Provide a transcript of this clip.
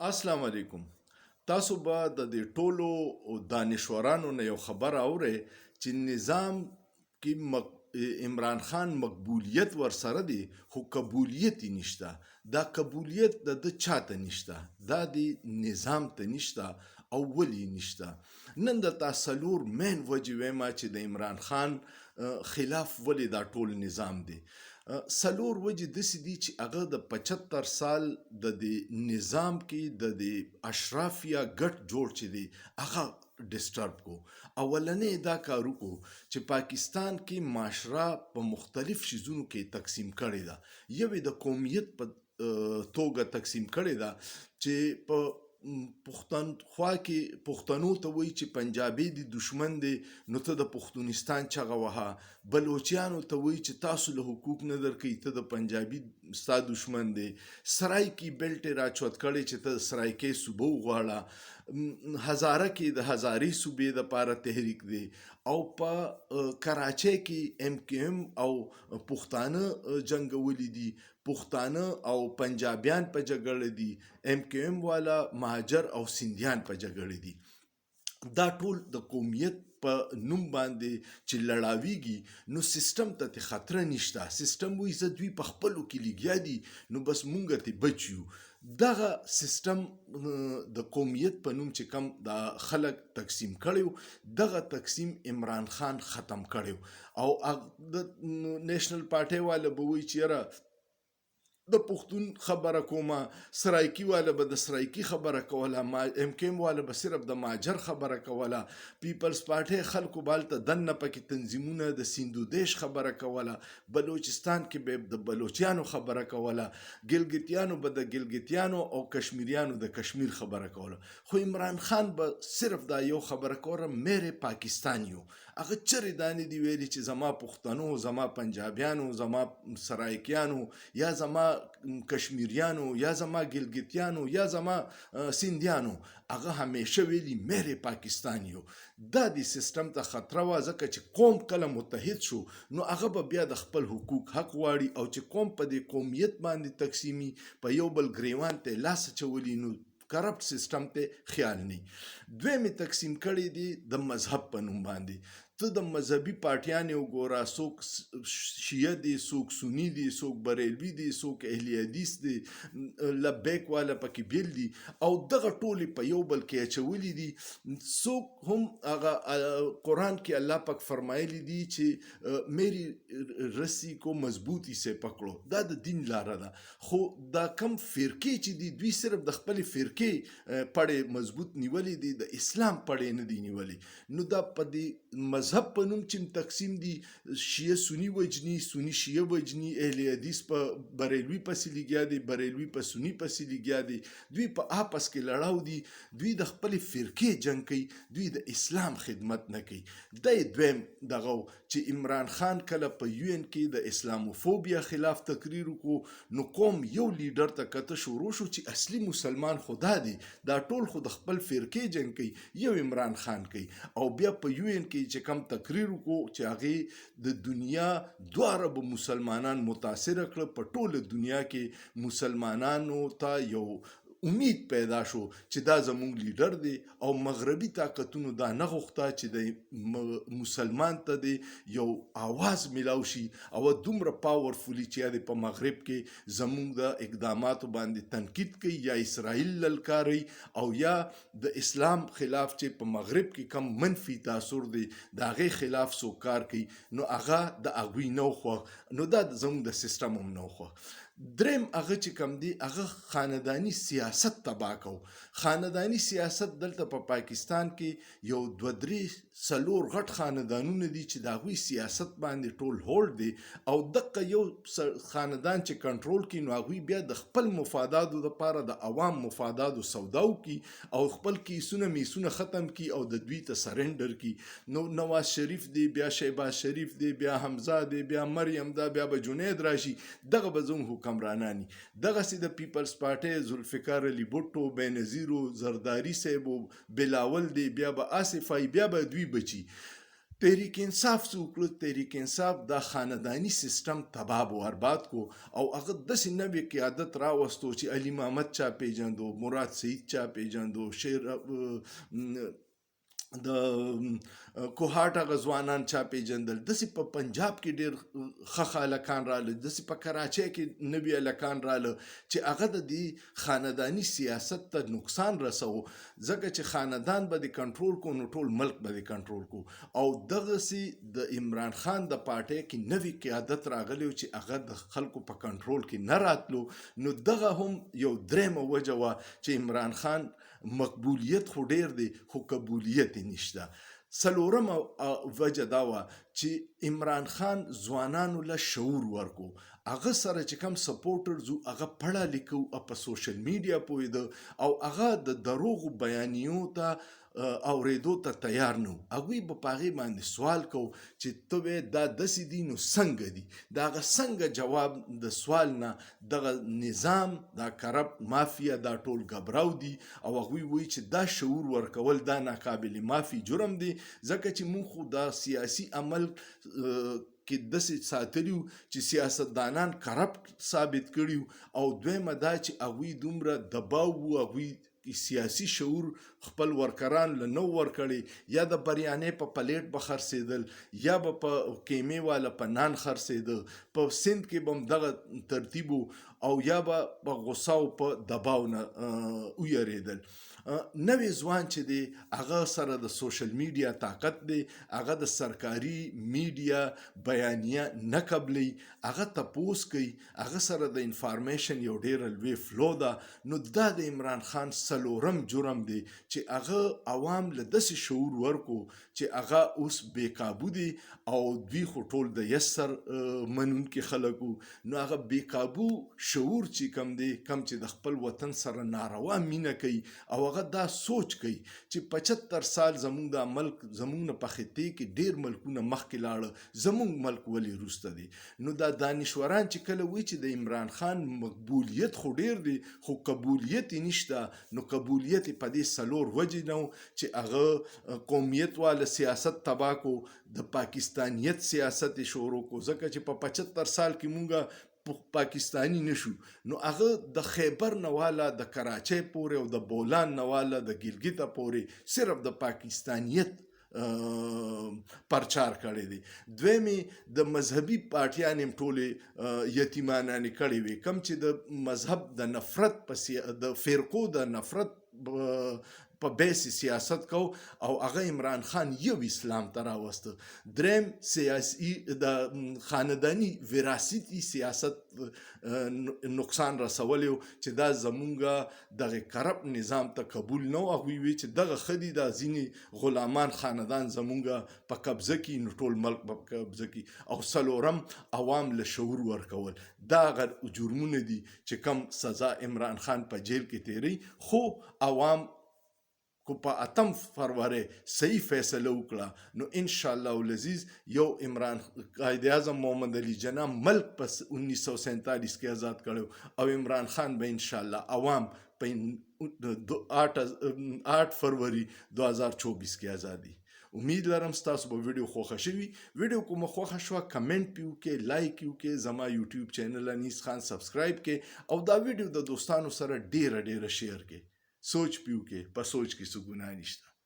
السلام علیکم. تاسو به د دې ټولو دانشورانو نه یو خبر اورئ چې نظام کې عمران خان مقبولیت ورسره دی خو قبولیت یې نشته. دا قبولیت د چاته نشته، دا د نظام ته نشته. او ولې نشته؟ نن د تاسلور مین وجې وایم چې د عمران خان خلاف ولې دا ټول نظام دی. سلور وجې داسې دي چې هغه د 75 سال د دې نظام کې د اشراف یا ګټ جوړ چې دی هغه ډسټرب کو. اولنې دا کار وکړو چې پاکستان کې معاشره په مختلف شیزونو کې تقسیم کړې ده. یوې د قومیت په توګه تقسیم کړې ده چې په پښتونخوا کې پښتنو ته وایي چې پنجابي دی دشمن دی نو ته د پښتونستان چغه وهه. بلوچیانو ته وایي چې تاسو له حقوق نه درکوي ته د پنجابي ستا دشمن دی. سرایکي بیلټ یې راچوت کړی چې ته سرایکي صوبه وغواړه. هزاره کې د هزاري صوبې دپاره تحریک دی. او په کراچۍ کې MKM او پښتانه جنګولي دي، پښتانه او پنجابیان په جګړه دي، MKM والا مهاجر او سندیان په جګړه دي. دا ټول د قومیت په نوم باندې چې لړاویږي نو سیستم ته خطر نشته. سیستم وایي زه دوی په خپلو کې لګیا دي نو بس مونږ ته بچ یو. دغه سیستم د قومیت په نوم چې کم د خلک تقسیم کړیو دغه تقسیم عمران خان ختم کړیو. او د نیشنل پارټۍ والا به وایي چې یاره د پښتون خبره کومه، سرایکی والا به د سرایکی خبره کوله، MKM والا به صرف د ماجر خبره کوله، پیپلز پارټۍ خلکو بالته دنه پکې تنظیمونه د سیندو دیش خبره کوله، بلوچستان کې به د بلوچیانو خبره کوله، ګلګتیانو به د ګلګتیانو او کشمیریانو د کشمیر خبره کوله. خو عمران خان به صرف دا یو خبره کوله، میرے پاکستان یو. هغه چرې دانې دی ویلي چې زما پښتنو، زما پنجابیانو، زما سرایکیانو، یا زما کشمیریانو، یا زما ګلګتیانو، یا زما سندیانو، هغه همیشه ویلي میرے پاکستان یو. دا د سیستم ته خطر وه ځکه چې قوم کله متحد شو نو هغه به بیا د خپل حقوق حق غواړي. او چې قوم په دې قومیت باندې تقسیمي په یو بل ګریوان ته لاس اچولي نو کرپټ سیستم ته خیال نه. دویمې تقسیم کړی دی د مذهب په نوم باندې. ته د مذهبي پارټیانې وګوره، څوک شیعه دی، څوک سني دی، څوک بریلوي دی، څوک اهل حدیث دی، لبیک والا پکې بیل دي او دغه ټولې په یو بل کې اچولي دي. څوک هم هغه قرآن کې الله پاک فرمایلی دي چې میری رسی کو مضبوطی سے پکړو. دا د دین لاره ده. خو دا کم فرقې چې دي دوی صرف د خپلې فرقې پړې مضبوط نیولې دي، د اسلام پړې نه دي نیولې. نو دا په دې مذهب په نوم چې تقسیم دي، شیعه سني وجني، سني شیعه وجني، اهل حدیث په بریلوي پسې لګیا دي، بریلوي په سني پسې لګیا دي، دوی په آپس کې لړاو دي، دوی د خپلې فرقې جنګ کوي، دوی د اسلام خدمت نه کوي. دا دویم دغه چې عمران خان کله په UN کې د اسلاموفوبیا خلاف تقریر وکړو نو قوم یو لیډر ته کته شروع شو چې اصلي مسلمان خدا دی، دا ټول خو د خپل فرقې جنګ کوي، یو عمران خان کوي. او بیا په UN کې چې کم تقریر وکړو چې هغې د دنیا 2 اربه مسلمانان متاثره کړه، په ټوله دنیا کې مسلمانانو ته یو امید پیدا شو چې دا زمونږ لیډر دی. او مغربي طاقتونو دا نه غوښته چې د مسلمان ته د یو آواز میلاو شي او دومره پاورفولي چې یا په مغرب کې زمونږ د اقداماتو باندې تنقید کوي یا اسرائیل للکاري او یا د اسلام خلاف چې په مغرب کې کم منفي تاثر دی د هغې خلاف څوک کار کوي نو هغه د هغوی نه خوښ. نو دا زمونږ د سیستم هم نه خوښ. دریم هغه چې کم دی هغه خاندانی سیاست تباه کو. خاندانی سیاست دلته په پاکستان کې یو 2-3-4 غټ خاندانونه دي چې د هغوی سیاست باندې ټول هولډ دی او دغه یو خاندان چې کنټرول کړي نو هغوی بیا د خپل مفاداتو لپاره د عوام مفاداتو سودا وکړي او خپل کیسونه میسونه ختم کړي او د دوی ته سرنډر کړي. نو نواز شریف دی، بیا شهباز شریف دی، بیا حمزه دی، بیا مریم دا، بیا به جنید راشي، دغه به زموږ حکمرانانی. دغسې د پیپلز پارټۍ ذوالفقار علی بوټو، بېنظیرو، زرداري صاحب، بلاول دی، بیا به آصف ای، بیا به دوی بچي. تحریک انصاف څه وکړو؟ تحریک انصاف دا خانداني سیستم تباه و برباد کو او هغه داسې نوې قیادت راوستو چې علي محمد چا پیژندو، مراد سعید چا پیژندو، شیر د کوهاټ هغه ځوانان چا پیژندل، داسې په پنجاب کې ډېر ښه هلکان راله، داسې په کراچۍ کې نوي هلکان راله چې هغه د دې خانداني سیاست ته نقصان رسو، ځکه چې خاندان به دې کنټرول کو نو ټول ملک به دې کنټرول کو. او دغسې د عمران خان د پارټۍ کې نوي قیادت راغلی چې هغه د خلکو په کنټرول کې نه راتلو، نو دغه هم یو درېیمه وجه وه چې عمران خان مقبولیت خو ډیر دی خو قبولیت یې نشته. څلورمه وجه دا وه چې عمران خان ځوانانو له شعور ورکو، هغه سره چې کم سپورټرز وو هغه پړه لیکو او په سوشل میډیا پوهېده او هغه د دروغو بیانیو ته اورېدو ته تیار نه وو. هغوی به په هغې باندې سوال کو چې ته وې دا داسې دي نو څنګه دي، د هغه څنګه جواب د سوال نه دغه نظام دا کرپټ مافیا دا ټول ګبراو دي او هغوی وایي چې دا شعور ورکول دا ناقابل معافي جرم دی، ځکه چې موږ خو دا سیاسي عمل کې داسې ساتلیو چې سیاستدانان کرپټ ثابت کړي او دویمه دا چې هغوی دومره دباو وو، هغوی سیاسي شعور خپل ورکران له نو ورکړي، یا د بریانې په پلیټ به خرڅېدل یا به په قیمې والا په نان خرڅېده، په سند کې به هم دغه ترتیب او یا به په غصه او په دباو نه ویریدل. نوی ځوان چې دی هغه سره د سوشل میډیا طاقت دی، هغه د سرکاري میډیا بیانیه نه قبلی، هغه تپوس کوي، هغه سره د انفارمیشن یو ډیره لوی فلو ده. نو دا د عمران خان څلورم جرم دی چې هغه عوام له داسې شعور ورکو چې هغه اوس بې کابو دي او دوی خو ټول د یسر منونکي خلک وو، نو هغه بې کابو شعور چې کم دی، کم چې د خپل وطن سره ناروا مینه کوي او هغه دا سوچ کوي چې 75 سال زمونږ دا ملک زمونږ نه په خطې کې ډېر ملکونه مخکې لاړه، زمونږ ملک ولې وروسته دی. نو دا دانشوران چې کله وایي چې د عمران خان مقبولیت خو ډېر دی خو قبولیت یې نشته، نو قبولیت یې په دې څلور وجې نه چې هغه قومیت والا سیاست تباه کو، د پاکستانیت سیاست یې شروع کو، ځکه چې په 75 سال کې مونږه پاکستانی نشو، نو هغه د خیبر نواله د کراچۍ پورې او د بولان نواله د ګلګته پورې صرف د پاکستانیت پرچار کړی دی. دویمې د مذهبي پارټیانې هم ټولې یتیمانانې کړې وې، کم چې د مذهب د نفرت د فرقو د نفرت په بیس سیاست کو او هغه عمران خان یو اسلام ته راوسته. دریم سیاسي د خانداني وراثتي سیاست نقصان رسولی چې دا زمونږه دغه کرپټ نظام ته قبول نه و، هغوی وی چې دغه ښه دي دا ځینې غلامان خاندان زمونږه په قبضه کې نو ټول ملک په قبضه کې. او څلورم عوام له شعور ورکول، دا هغه جرمونه دي چې کم سزا عمران خان په جیل کې تیری خو عوام کو په 8 فروری صحیح فیصله وکړه، نو ان شاء الله العزیز یو عمران قائد اعظم محمد علی جناح ملک په 1947 کې آزاد کړو او عمران خان به ان شاء الله عوام په 8 فروری 2024 کې آزادي. امید لرم ستاسو به ویډیو خوښه شوي. ویډیو کومه خوښه شوه کمنټ پیو کې، لایک یو کې، زما یوټیوب چینل انیس خان سبسکرایب کې او دا ویډیو د دوستانو سره ډیره شیر کې. سوچ پیو کې، په سوچ کې څه ګناه نشته.